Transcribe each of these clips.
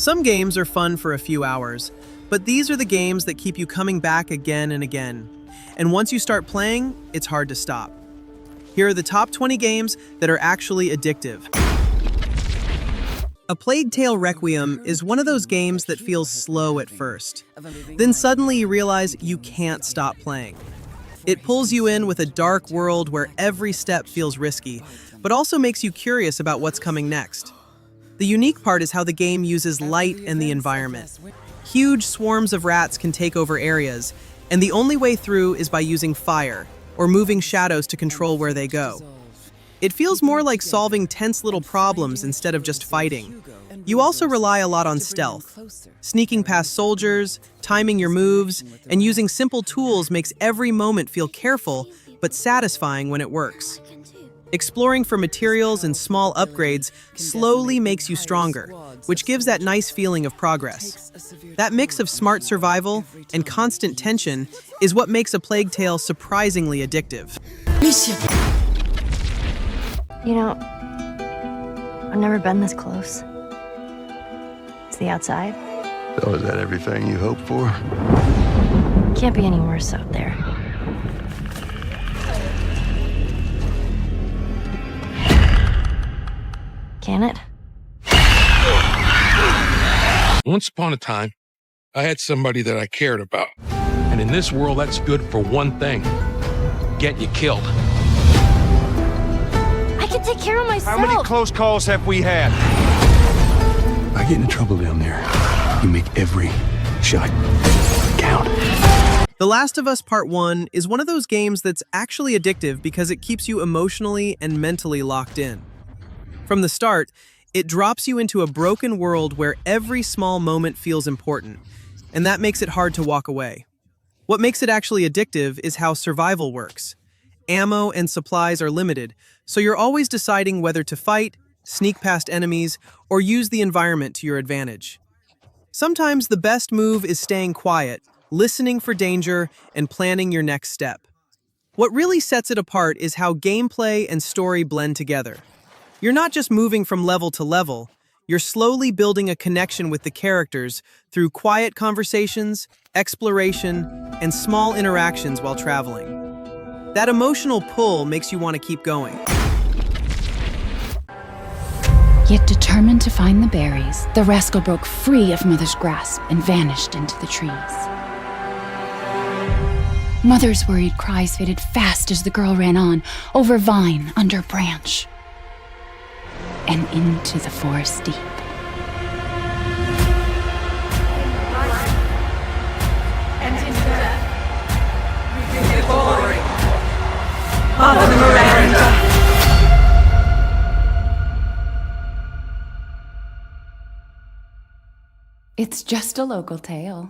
Some games are fun for a few hours, but these are the games that keep you coming back again and again. And once you start playing, it's hard to stop. Here are the top 20 games that are actually addictive. A Plague Tale Requiem is one of those games that feels slow at first. Then suddenly you realize you can't stop playing. It pulls you in with a dark world where every step feels risky, but also makes you curious about what's coming next. The unique part is how the game uses light and the environment. Huge swarms of rats can take over areas, and the only way through is by using fire, or moving shadows to control where they go. It feels more like solving tense little problems instead of just fighting. You also rely a lot on stealth. Sneaking past soldiers, timing your moves, and using simple tools makes every moment feel careful, but satisfying when it works. Exploring for materials and small upgrades slowly makes you stronger, which gives that nice feeling of progress. That mix of smart survival and constant tension is what makes A Plague Tale surprisingly addictive. You know, I've never been this close. It's the outside. So is that everything you hoped for? Can't be any worse out there. Can it? Once upon a time, I had somebody that I cared about. And in this world, that's good for one thing. Get you killed. I can take care of myself. How many close calls have we had? I get into trouble down there. You make every shot count. The Last of Us Part 1 is one of those games that's actually addictive because it keeps you emotionally and mentally locked in. From the start, it drops you into a broken world where every small moment feels important, and that makes it hard to walk away. What makes it actually addictive is how survival works. Ammo and supplies are limited, so you're always deciding whether to fight, sneak past enemies, or use the environment to your advantage. Sometimes the best move is staying quiet, listening for danger, and planning your next step. What really sets it apart is how gameplay and story blend together. You're not just moving from level to level, you're slowly building a connection with the characters through quiet conversations, exploration, and small interactions while traveling. That emotional pull makes you want to keep going. Yet determined to find the berries, the rascal broke free of Mother's grasp and vanished into the trees. Mother's worried cries faded fast as the girl ran on, over vine, under branch, and into the forest deep. And into death, we give glory. Mother Miranda. It's just a local tale.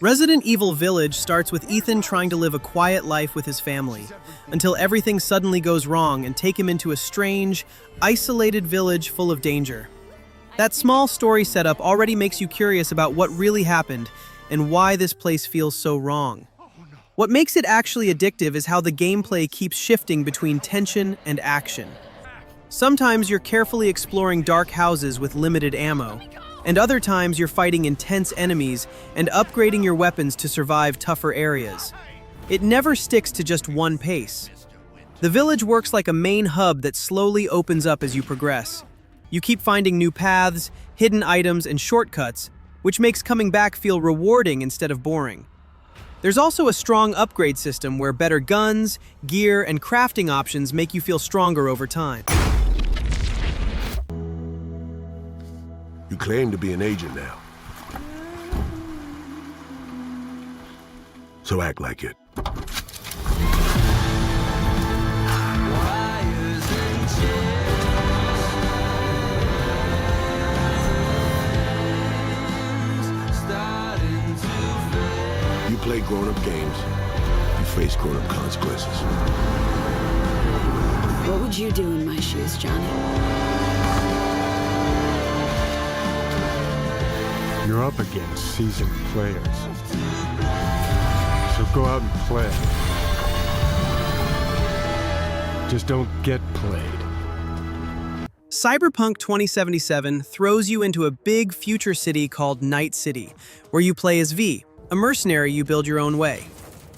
Resident Evil Village starts with Ethan trying to live a quiet life with his family, until everything suddenly goes wrong and take him into a strange, isolated village full of danger. That small story setup already makes you curious about what really happened and why this place feels so wrong. What makes it actually addictive is how the gameplay keeps shifting between tension and action. Sometimes you're carefully exploring dark houses with limited ammo, and other times you're fighting intense enemies and upgrading your weapons to survive tougher areas. It never sticks to just one pace. The village works like a main hub that slowly opens up as you progress. You keep finding new paths, hidden items, and shortcuts, which makes coming back feel rewarding instead of boring. There's also a strong upgrade system where better guns, gear, and crafting options make you feel stronger over time. You claim to be an agent now. So act like it. You play grown-up games, you face grown-up consequences. What would you do in my shoes, Johnny? You're up against seasoned players. So go out and play. Just don't get played. Cyberpunk 2077 throws you into a big future city called Night City, where you play as V, a mercenary you build your own way.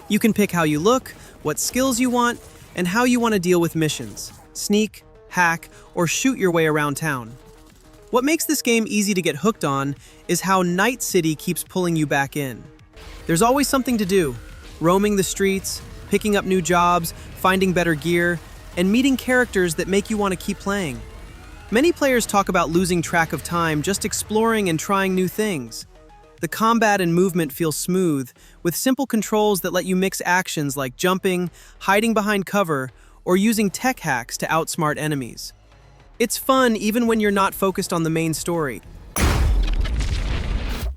You can pick how you look, what skills you want, and how you want to deal with missions, sneak, hack, or shoot your way around town. What makes this game easy to get hooked on is how Night City keeps pulling you back in. There's always something to do, roaming the streets, picking up new jobs, finding better gear, and meeting characters that make you want to keep playing. Many players talk about losing track of time just exploring and trying new things. The combat and movement feel smooth, with simple controls that let you mix actions like jumping, hiding behind cover, or using tech hacks to outsmart enemies. It's fun even when you're not focused on the main story.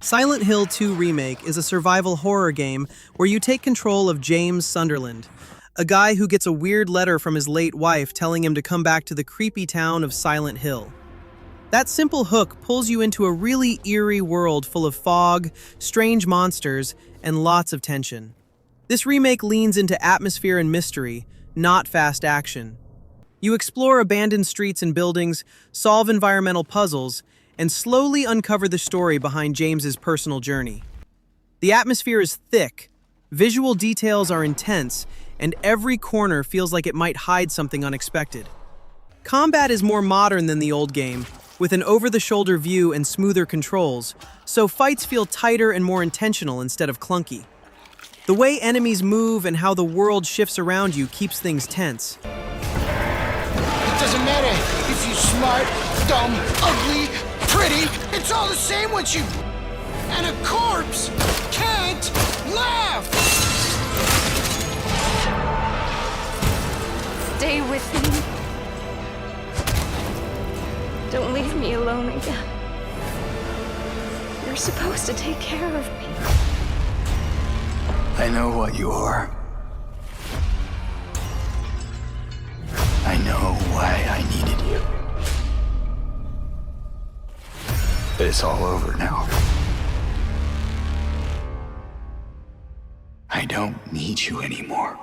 Silent Hill 2 Remake is a survival horror game where you take control of James Sunderland, a guy who gets a weird letter from his late wife telling him to come back to the creepy town of Silent Hill. That simple hook pulls you into a really eerie world full of fog, strange monsters, and lots of tension. This remake leans into atmosphere and mystery, not fast action. You explore abandoned streets and buildings, solve environmental puzzles, and slowly uncover the story behind James's personal journey. The atmosphere is thick, visual details are intense, and every corner feels like it might hide something unexpected. Combat is more modern than the old game, with an over-the-shoulder view and smoother controls, so fights feel tighter and more intentional instead of clunky. The way enemies move and how the world shifts around you keeps things tense. It doesn't matter if you're smart, dumb, ugly, pretty, it's all the same once you... And a corpse can't laugh! Stay with me. Don't leave me alone again. You're supposed to take care of me. I know what you are. I know why I needed you. But it's all over now. I don't need you anymore.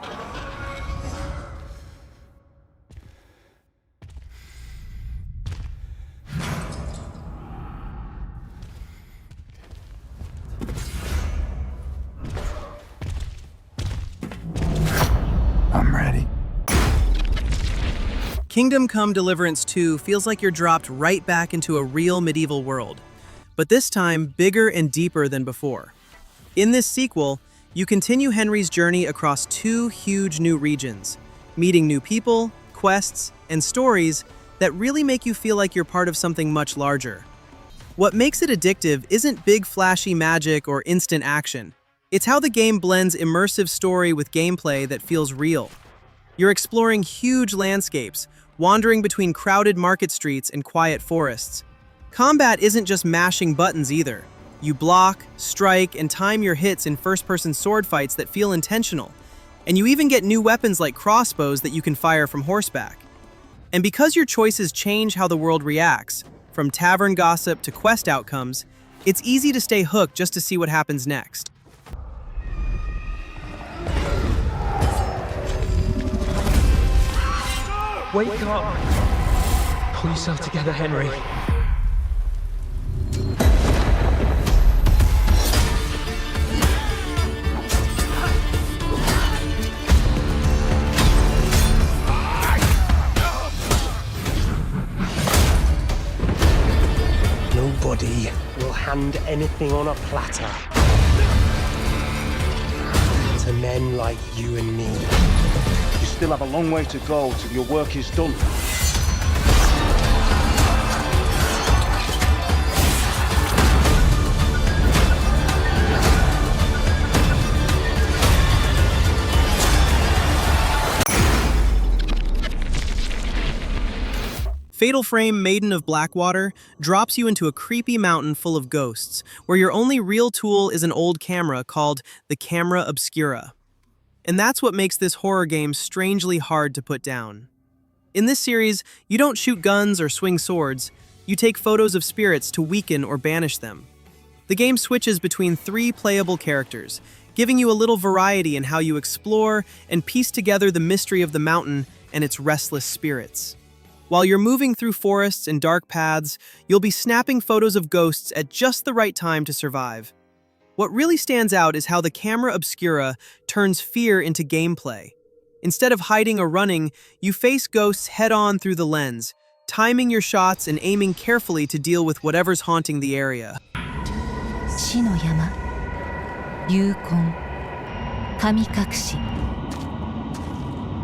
I'm ready. Kingdom Come Deliverance 2 feels like you're dropped right back into a real medieval world, but this time bigger and deeper than before. In this sequel, you continue Henry's journey across 2 huge new regions, meeting new people, quests, and stories that really make you feel like you're part of something much larger. What makes it addictive isn't big flashy magic or instant action. It's how the game blends immersive story with gameplay that feels real. You're exploring huge landscapes, wandering between crowded market streets and quiet forests. Combat isn't just mashing buttons either. You block, strike, and time your hits in first-person sword fights that feel intentional. And you even get new weapons like crossbows that you can fire from horseback. And because your choices change how the world reacts, from tavern gossip to quest outcomes, it's easy to stay hooked just to see what happens next. Wake up! Pull yourself together, Henry. Nobody will hand anything on a platter to men like you and me. You still have a long way to go till your work is done. Fatal Frame Maiden of Blackwater drops you into a creepy mountain full of ghosts, where your only real tool is an old camera called the Camera Obscura. And that's what makes this horror game strangely hard to put down. In this series, you don't shoot guns or swing swords, you take photos of spirits to weaken or banish them. The game switches between 3 playable characters, giving you a little variety in how you explore and piece together the mystery of the mountain and its restless spirits. While you're moving through forests and dark paths, you'll be snapping photos of ghosts at just the right time to survive. What really stands out is how the camera obscura turns fear into gameplay. Instead of hiding or running, you face ghosts head-on through the lens, timing your shots and aiming carefully to deal with whatever's haunting the area. 死の山、幽魂、神隠し。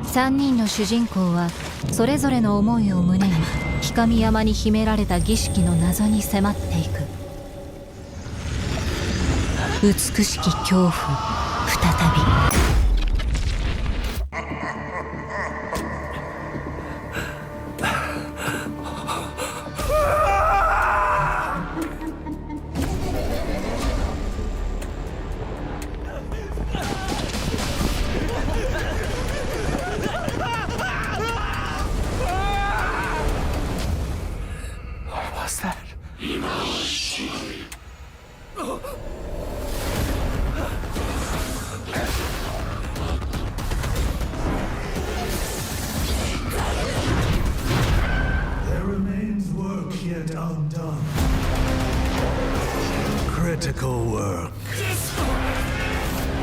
3人の主人公はそれぞれの思いを胸に氷上山に秘められた儀式の謎に迫っていく。美しき恐怖再び。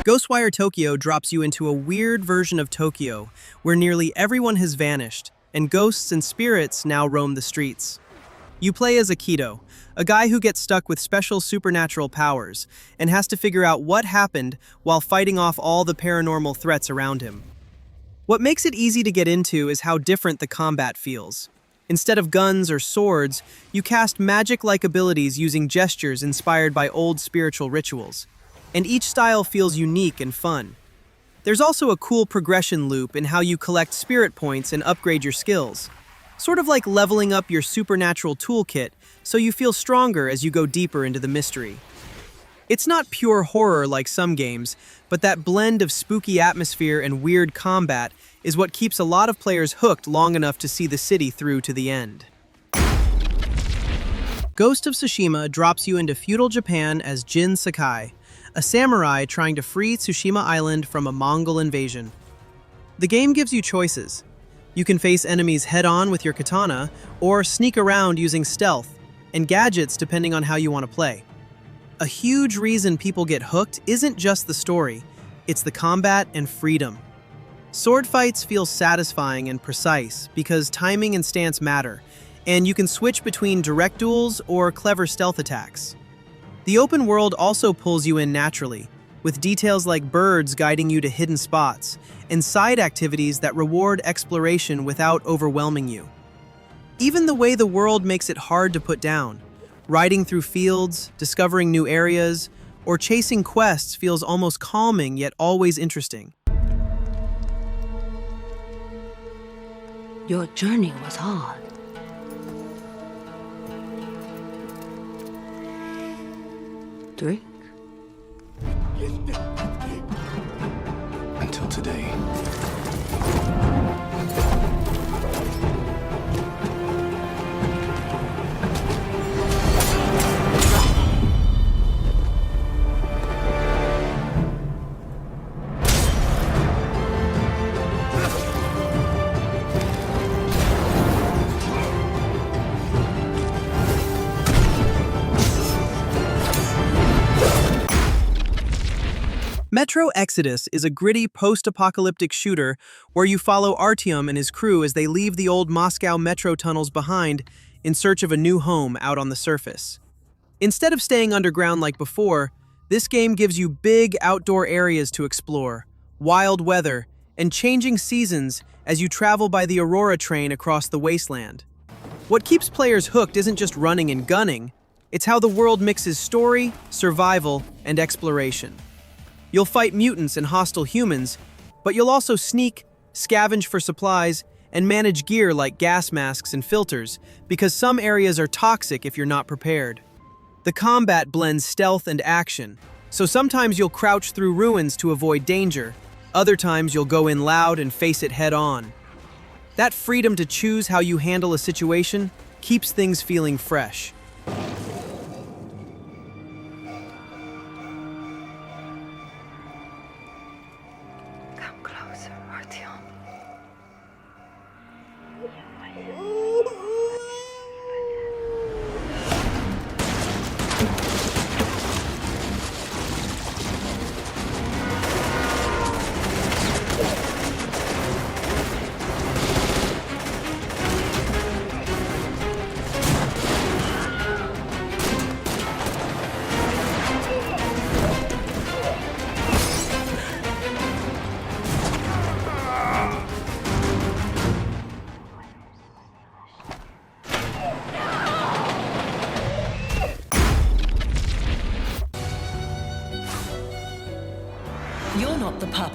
GhostWire Tokyo drops you into a weird version of Tokyo, where nearly everyone has vanished, and ghosts and spirits now roam the streets. You play as Akito, a guy who gets stuck with special supernatural powers, and has to figure out what happened while fighting off all the paranormal threats around him. What makes it easy to get into is how different the combat feels. Instead of guns or swords, you cast magic-like abilities using gestures inspired by old spiritual rituals. And each style feels unique and fun. There's also a cool progression loop in how you collect spirit points and upgrade your skills. Sort of like leveling up your supernatural toolkit, so you feel stronger as you go deeper into the mystery. It's not pure horror like some games, but that blend of spooky atmosphere and weird combat is what keeps a lot of players hooked long enough to see the city through to the end. Ghost of Tsushima drops you into feudal Japan as Jin Sakai, a samurai trying to free Tsushima Island from a Mongol invasion. The game gives you choices. You can face enemies head-on with your katana, or sneak around using stealth, and gadgets depending on how you want to play. A huge reason people get hooked isn't just the story, it's the combat and freedom. Sword fights feel satisfying and precise because timing and stance matter, and you can switch between direct duels or clever stealth attacks. The open world also pulls you in naturally, with details like birds guiding you to hidden spots, and side activities that reward exploration without overwhelming you. Even the way the world makes it hard to put down. Riding through fields, discovering new areas, or chasing quests feels almost calming yet always interesting. Your journey was hard. Drink? Until today. Metro Exodus is a gritty post-apocalyptic shooter where you follow Artyom and his crew as they leave the old Moscow metro tunnels behind in search of a new home out on the surface. Instead of staying underground like before, this game gives you big outdoor areas to explore, wild weather, and changing seasons as you travel by the Aurora train across the wasteland. What keeps players hooked isn't just running and gunning, it's how the world mixes story, survival, and exploration. You'll fight mutants and hostile humans, but you'll also sneak, scavenge for supplies, and manage gear like gas masks and filters, because some areas are toxic if you're not prepared. The combat blends stealth and action, so sometimes you'll crouch through ruins to avoid danger, other times you'll go in loud and face it head-on. That freedom to choose how you handle a situation keeps things feeling fresh.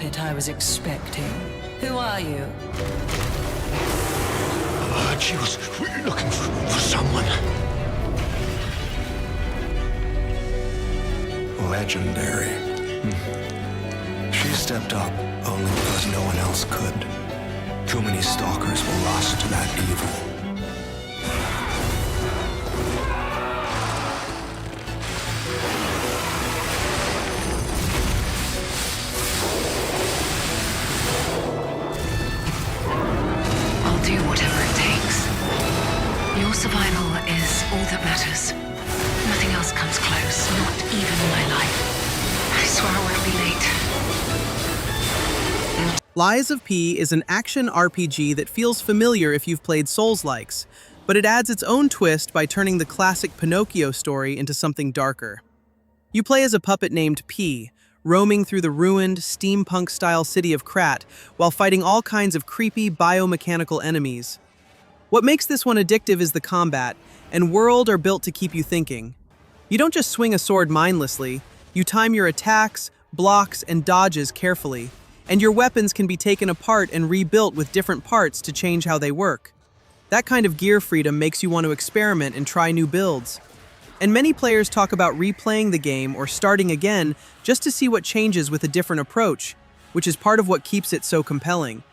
puppet I was expecting. Who are you? She was looking for someone. Legendary. She stepped up only because no one else could. Too many stalkers were lost to that evil. I'll do whatever it takes. Your survival is all that matters. Nothing else comes close, not even my life. I swear I won't be late. Lies of P is an action RPG that feels familiar if you've played Souls-likes, but it adds its own twist by turning the classic Pinocchio story into something darker. You play as a puppet named P, roaming through the ruined, steampunk-style city of Krat while fighting all kinds of creepy biomechanical enemies. What makes this one addictive is the combat, and world are built to keep you thinking. You don't just swing a sword mindlessly, you time your attacks, blocks, and dodges carefully, and your weapons can be taken apart and rebuilt with different parts to change how they work. That kind of gear freedom makes you want to experiment and try new builds. And many players talk about replaying the game or starting again just to see what changes with a different approach, which is part of what keeps it so compelling.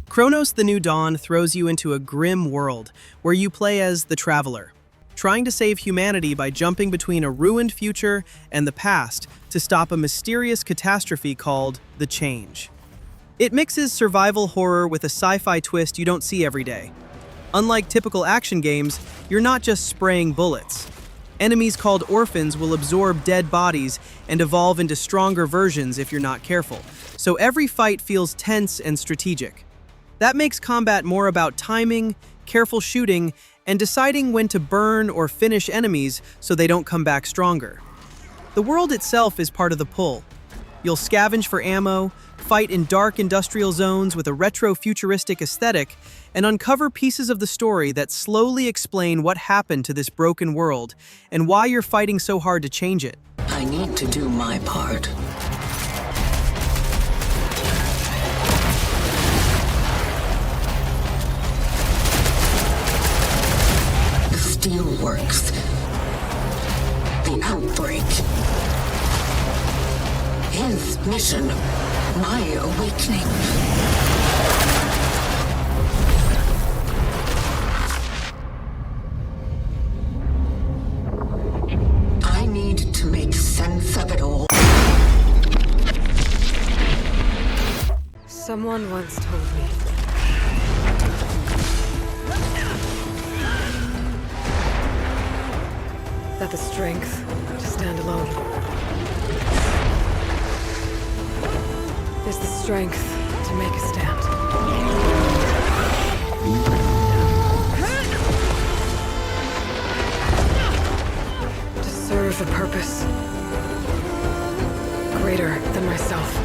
Cronos The New Dawn throws you into a grim world where you play as the Traveler, trying to save humanity by jumping between a ruined future and the past to stop a mysterious catastrophe called the Change. It mixes survival horror with a sci-fi twist you don't see every day. Unlike typical action games, you're not just spraying bullets. Enemies called orphans will absorb dead bodies and evolve into stronger versions if you're not careful, so every fight feels tense and strategic. That makes combat more about timing, careful shooting, and deciding when to burn or finish enemies so they don't come back stronger. The world itself is part of the pull. You'll scavenge for ammo, fight in dark industrial zones with a retro-futuristic aesthetic, and uncover pieces of the story that slowly explain what happened to this broken world and why you're fighting so hard to change it. I need to do my part. The steelworks. The outbreak. His mission. My awakening. I need to make sense of it all. Someone once told me that the strength to stand alone is the strength to make a stand. To serve a purpose greater than myself.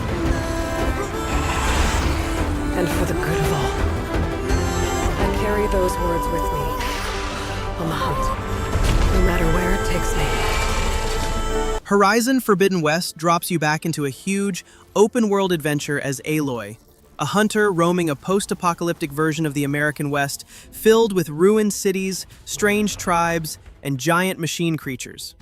And for the good of all. I carry those words with me on the hunt, no matter where it takes me. Horizon Forbidden West drops you back into a huge, open-world adventure as Aloy, a hunter roaming a post-apocalyptic version of the American West filled with ruined cities, strange tribes, and giant machine creatures.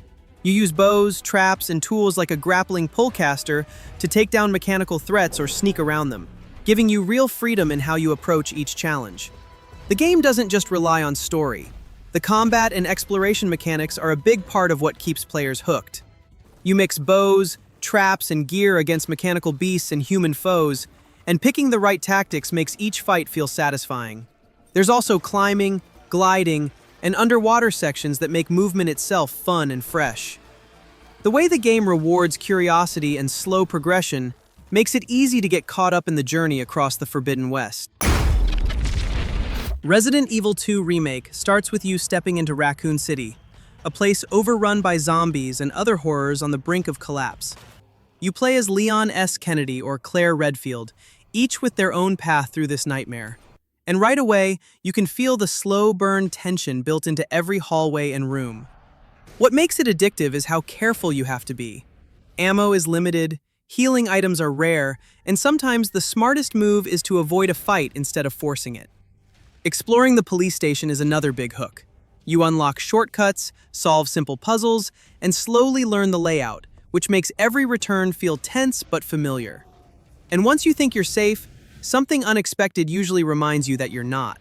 You use bows, traps, and tools like a grappling pullcaster to take down mechanical threats or sneak around them, giving you real freedom in how you approach each challenge. The game doesn't just rely on story. The combat and exploration mechanics are a big part of what keeps players hooked. You mix bows, traps, and gear against mechanical beasts and human foes, and picking the right tactics makes each fight feel satisfying. There's also climbing, gliding, and underwater sections that make movement itself fun and fresh. The way the game rewards curiosity and slow progression makes it easy to get caught up in the journey across the Forbidden West. Resident Evil 2 Remake starts with you stepping into Raccoon City, a place overrun by zombies and other horrors on the brink of collapse. You play as Leon S. Kennedy or Claire Redfield, each with their own path through this nightmare. And right away, you can feel the slow burn tension built into every hallway and room. What makes it addictive is how careful you have to be. Ammo is limited, Healing items are rare, and sometimes the smartest move is to avoid a fight instead of forcing it. Exploring the police station is another big hook. You unlock shortcuts, solve simple puzzles, and slowly learn the layout, which makes every return feel tense but familiar. And once you think you're safe, something unexpected usually reminds you that you're not.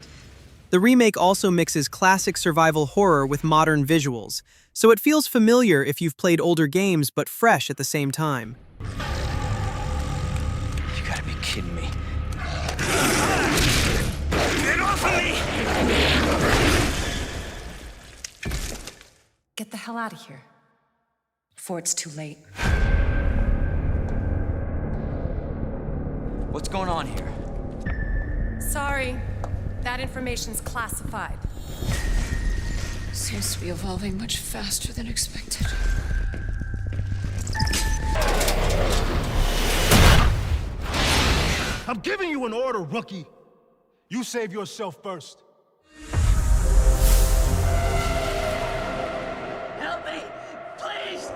The remake also mixes classic survival horror with modern visuals, so it feels familiar if you've played older games but fresh at the same time. You gotta be kidding me. Get off of me! Get the hell out of here. Before it's too late. What's going on here? Sorry, that information's classified. Seems to be evolving much faster than expected. I'm giving you an order, rookie. You save yourself first. Help me! Please!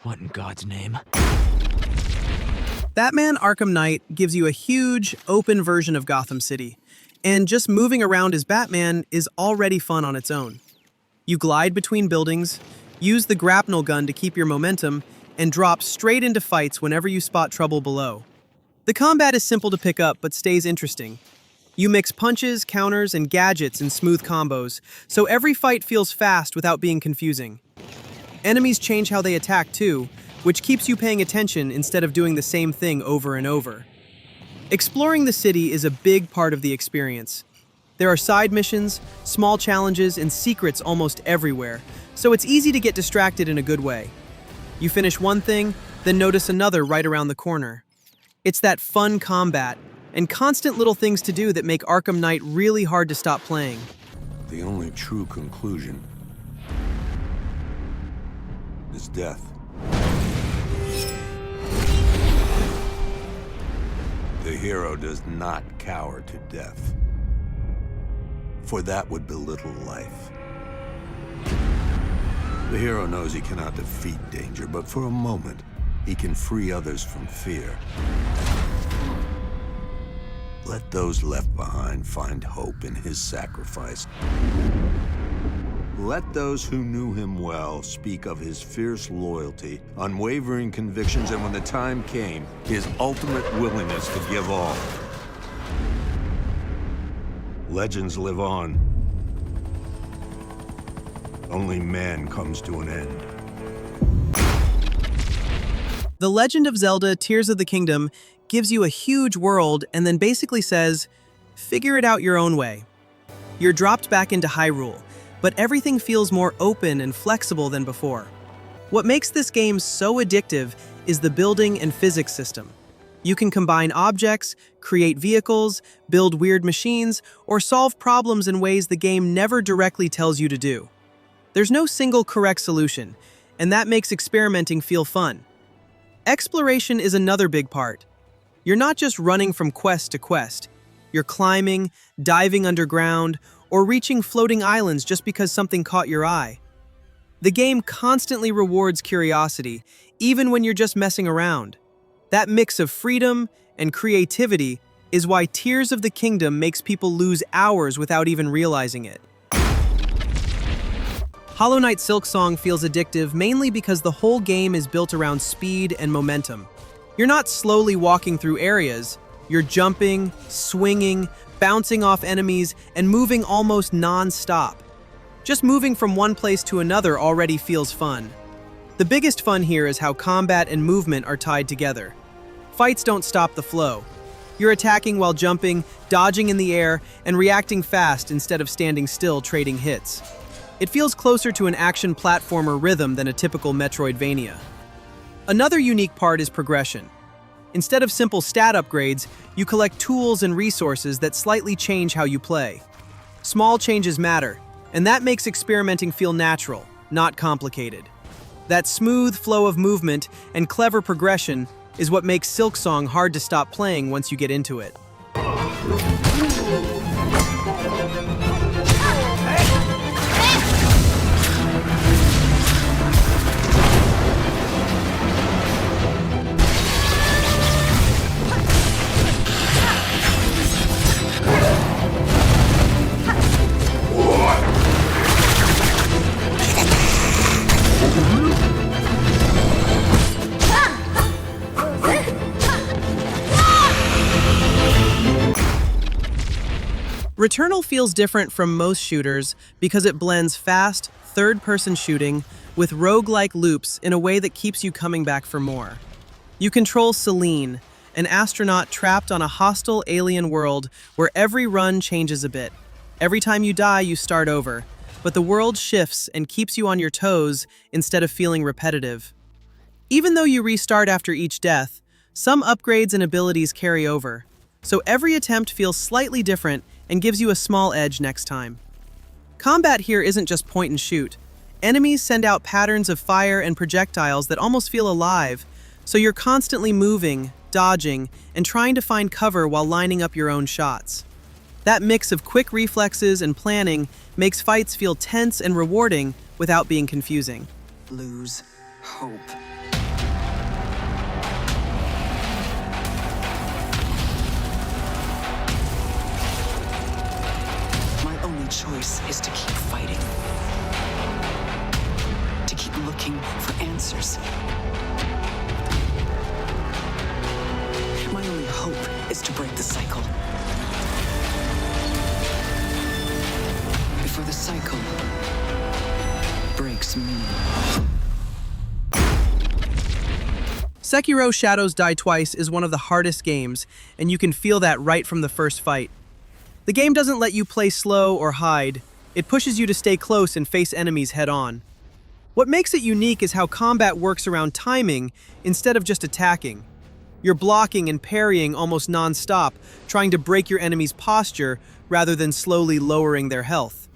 What in God's name? Batman Arkham Knight gives you a huge, open version of Gotham City, and just moving around as Batman is already fun on its own. You glide between buildings, use the grapnel gun to keep your momentum, and drop straight into fights whenever you spot trouble below. The combat is simple to pick up but stays interesting. You mix punches, counters, and gadgets in smooth combos, so every fight feels fast without being confusing. Enemies change how they attack too, which keeps you paying attention instead of doing the same thing over and over. Exploring the city is a big part of the experience. There are side missions, small challenges, and secrets almost everywhere, so it's easy to get distracted in a good way. You finish one thing, then notice another right around the corner. It's that fun combat and constant little things to do that make Arkham Knight really hard to stop playing. The only true conclusion is death. The hero does not cower to death, for that would belittle life. The hero knows he cannot defeat danger, but for a moment, he can free others from fear. Let those left behind find hope in his sacrifice. Let those who knew him well speak of his fierce loyalty, unwavering convictions, and when the time came, his ultimate willingness to give all. Legends live on. Only man comes to an end. The Legend of Zelda Tears of the Kingdom gives you a huge world and then basically says, figure it out your own way. You're dropped back into Hyrule, but everything feels more open and flexible than before. What makes this game so addictive is the building and physics system. You can combine objects, create vehicles, build weird machines, or solve problems in ways the game never directly tells you to do. There's no single correct solution, and that makes experimenting feel fun. Exploration is another big part. You're not just running from quest to quest. You're climbing, diving underground, or reaching floating islands just because something caught your eye. The game constantly rewards curiosity, even when you're just messing around. That mix of freedom and creativity is why Tears of the Kingdom makes people lose hours without even realizing it. Hollow Knight Silksong feels addictive mainly because the whole game is built around speed and momentum. You're not slowly walking through areas, you're jumping, swinging, bouncing off enemies, and moving almost non-stop. Just moving from one place to another already feels fun. The biggest fun here is how combat and movement are tied together. Fights don't stop the flow. You're attacking while jumping, dodging in the air, and reacting fast instead of standing still trading hits. It feels closer to an action platformer rhythm than a typical Metroidvania. Another unique part is progression. Instead of simple stat upgrades, you collect tools and resources that slightly change how you play. Small changes matter, and that makes experimenting feel natural, not complicated. That smooth flow of movement and clever progression is what makes Silksong hard to stop playing once you get into it. Returnal feels different from most shooters because it blends fast, third-person shooting with roguelike loops in a way that keeps you coming back for more. You control Celine, an astronaut trapped on a hostile alien world where every run changes a bit. Every time you die, you start over, but the world shifts and keeps you on your toes instead of feeling repetitive. Even though you restart after each death, some upgrades and abilities carry over, so every attempt feels slightly different and gives you a small edge next time. Combat here isn't just point and shoot. Enemies send out patterns of fire and projectiles that almost feel alive, so you're constantly moving, dodging, and trying to find cover while lining up your own shots. That mix of quick reflexes and planning makes fights feel tense and rewarding without being confusing. Lose hope. My only choice is to keep fighting. To keep looking for answers. My only hope is to break the cycle. Before the cycle breaks me. Sekiro Shadows Die Twice is one of the hardest games, and you can feel that right from the first fight. The game doesn't let you play slow or hide. It pushes you to stay close and face enemies head-on. What makes it unique is how combat works around timing instead of just attacking. You're blocking and parrying almost non-stop, trying to break your enemy's posture rather than slowly lowering their health.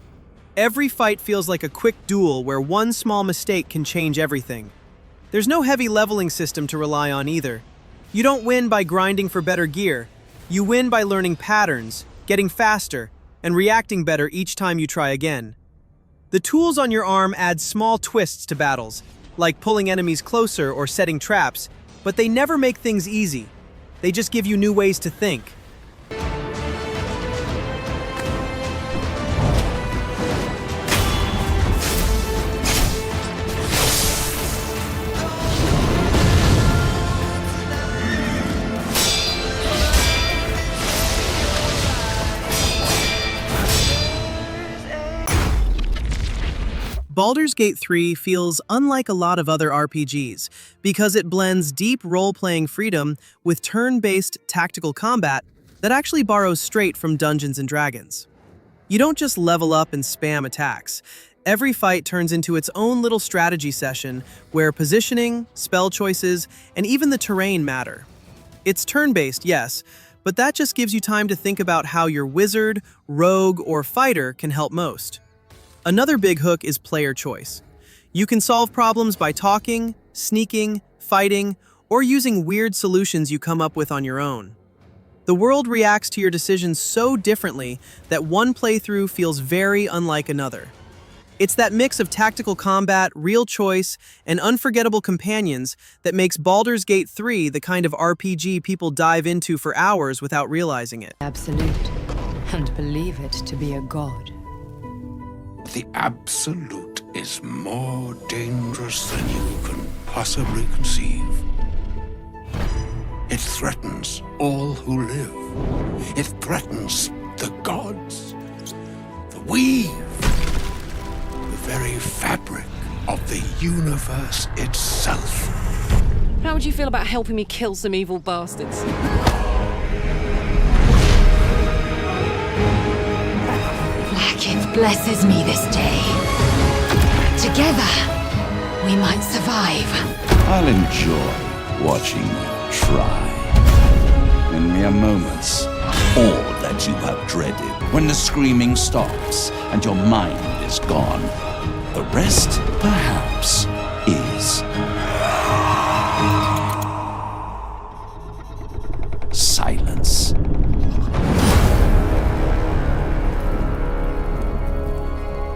Every fight feels like a quick duel where one small mistake can change everything. There's no heavy leveling system to rely on either. You don't win by grinding for better gear. You win by learning patterns, getting faster, and reacting better each time you try again. The tools on your arm add small twists to battles, like pulling enemies closer or setting traps, but they never make things easy. They just give you new ways to think. Baldur's Gate 3 feels unlike a lot of other RPGs because it blends deep role-playing freedom with turn-based tactical combat that actually borrows straight from Dungeons & Dragons. You don't just level up and spam attacks. Every fight turns into its own little strategy session where positioning, spell choices, and even the terrain matter. It's turn-based, yes, but that just gives you time to think about how your wizard, rogue, or fighter can help most. Another big hook is player choice. You can solve problems by talking, sneaking, fighting, or using weird solutions you come up with on your own. The world reacts to your decisions so differently that one playthrough feels very unlike another. It's that mix of tactical combat, real choice, and unforgettable companions that makes Baldur's Gate 3 the kind of RPG people dive into for hours without realizing it. Absolute, and believe it to be a god. The absolute is more dangerous than you can possibly conceive. It threatens all who live. It threatens the gods, the weave, the very fabric of the universe itself. How would you feel about helping me kill some evil bastards? It blesses me this day. Together, we might survive. I'll enjoy watching you try. In mere moments, all that you have dreaded, when the screaming stops and your mind is gone. The rest, perhaps,